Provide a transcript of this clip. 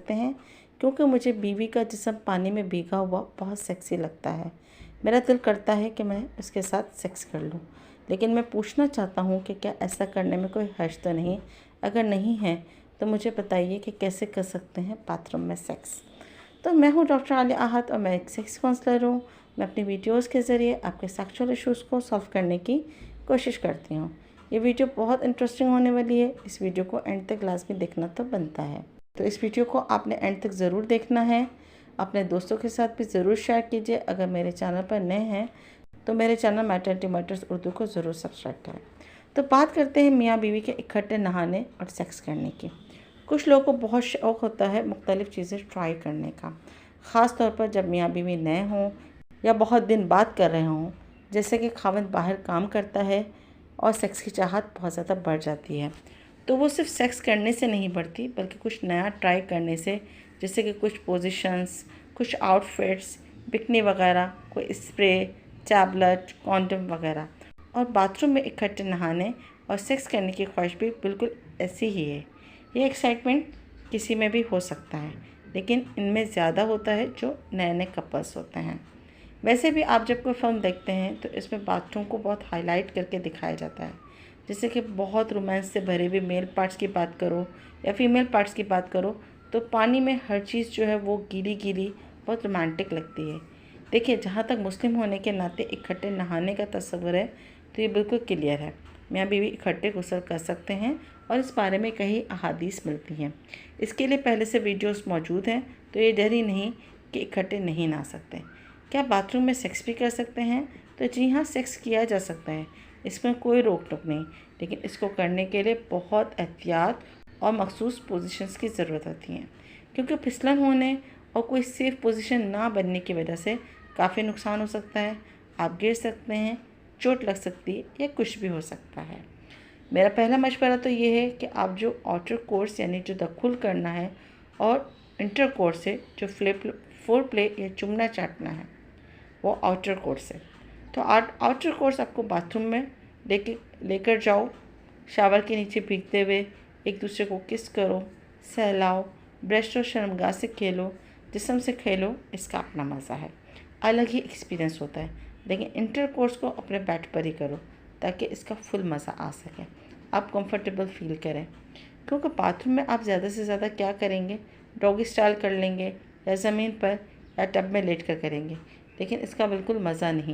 सकते हैं, क्योंकि मुझे बीवी का जिस्म पानी में भीगा हुआ बहुत सेक्सी लगता है। मेरा दिल करता है कि मैं उसके साथ सेक्स कर लूँ, लेकिन मैं पूछना चाहता हूँ कि क्या ऐसा करने में कोई हर्ज तो नहीं? अगर नहीं है तो मुझे बताइए कि कैसे कर सकते हैं बाथरूम में सेक्स। तो मैं हूँ डॉक्टर आलिया आहत और मैं एक सेक्स काउंसलर हूँ। मैं अपनी वीडियोज़ के ज़रिए आपके सेक्सुअल इश्यूज़ को सॉल्व करने की कोशिश करती हूँ। ये वीडियो बहुत इंटरेस्टिंग होने वाली है। इस वीडियो को एंड तक लाजमी देखना तो बनता है। तो इस वीडियो को आपने एंड तक ज़रूर देखना है। अपने दोस्तों के साथ भी ज़रूर शेयर कीजिए। अगर मेरे चैनल पर नए हैं तो मेरे चैनल मैटरनिटी मैटर्स उर्दू को ज़रूर सब्सक्राइब करें। तो बात करते हैं मियाँ बीवी के इकट्ठे नहाने और सेक्स करने की। कुछ लोगों को बहुत शौक़ होता है मुख्तलिफ़ चीज़ें ट्राई करने का, ख़ास तौर पर जब मियाँ बीवी नए हों या बहुत दिन बाद कर रहे हों। जैसे कि खाविंद बाहर काम करता है और सेक्स की चाहत बहुत ज़्यादा बढ़ जाती है, तो वो सिर्फ सेक्स करने से नहीं बढ़ती बल्कि कुछ नया ट्राई करने से, जैसे कि कुछ पोजीशंस, कुछ आउटफिट्स, बिकनी वगैरह, कोई स्प्रे, टैबलेट, कॉन्डम वगैरह। और बाथरूम में इकट्ठे नहाने और सेक्स करने की ख्वाहिश भी बिल्कुल ऐसी ही है। ये एक्साइटमेंट किसी में भी हो सकता है, लेकिन इनमें ज़्यादा होता है जो नए नए कपल्स होते हैं। वैसे भी आप जब कोई फिल्म देखते हैं तो इसमें बाथरूम को बहुत हाईलाइट करके दिखाया जाता है। जैसे कि बहुत रोमांस से भरे हुए मेल पार्ट्स की बात करो या फीमेल पार्ट्स की बात करो, तो पानी में हर चीज़ जो है वो गीली गीली बहुत रोमांटिक लगती है। देखिए, जहाँ तक मुस्लिम होने के नाते इकट्ठे नहाने का तस्वर है तो ये बिल्कुल क्लियर है। मियाँ बीवी इकट्ठे गुस्ल कर सकते हैं और इस बारे में कई अहादीस मिलती हैं। इसके लिए पहले से वीडियोस मौजूद हैं, तो ये डर ही नहीं कि इकट्ठे नहीं नहा सकते। क्या बाथरूम में सेक्स भी कर सकते हैं? तो जी हाँ, सेक्स किया जा सकता है, इसमें कोई रोक टोक नहीं, लेकिन इसको करने के लिए बहुत एहतियात और मखसूस पोजीशंस की ज़रूरत होती है, क्योंकि फिसलन होने और कोई सेफ़ पोजीशन ना बनने की वजह से काफ़ी नुकसान हो सकता है। आप गिर सकते हैं, चोट लग सकती है या कुछ भी हो सकता है। मेरा पहला मशवरा तो ये है कि आप जो आउटर कोर्स यानी जो दखुल करना है और इंटर कोर्स है जो फोर प्ले या चुमना चाटना है, वो आउटर कोर्स है। तो आउटर कोर्स आपको बाथरूम में लेकर जाओ, शावर के नीचे भीगते हुए एक दूसरे को किस करो, सहलाओ, ब्रेस्ट और शर्मगाह से खेलो, जिस्म से खेलो। इसका अपना मज़ा है, अलग ही एक्सपीरियंस होता है। लेकिन इंटर कोर्स को अपने बेड पर ही करो ताकि इसका फुल मज़ा आ सके, आप कंफर्टेबल फील करें। क्योंकि बाथरूम में आप ज़्यादा से ज़्यादा क्या करेंगे, डॉगी स्टाइल कर लेंगे या ज़मीन पर या टब में लेट कर करेंगे, लेकिन इसका बिल्कुल मज़ा नहीं।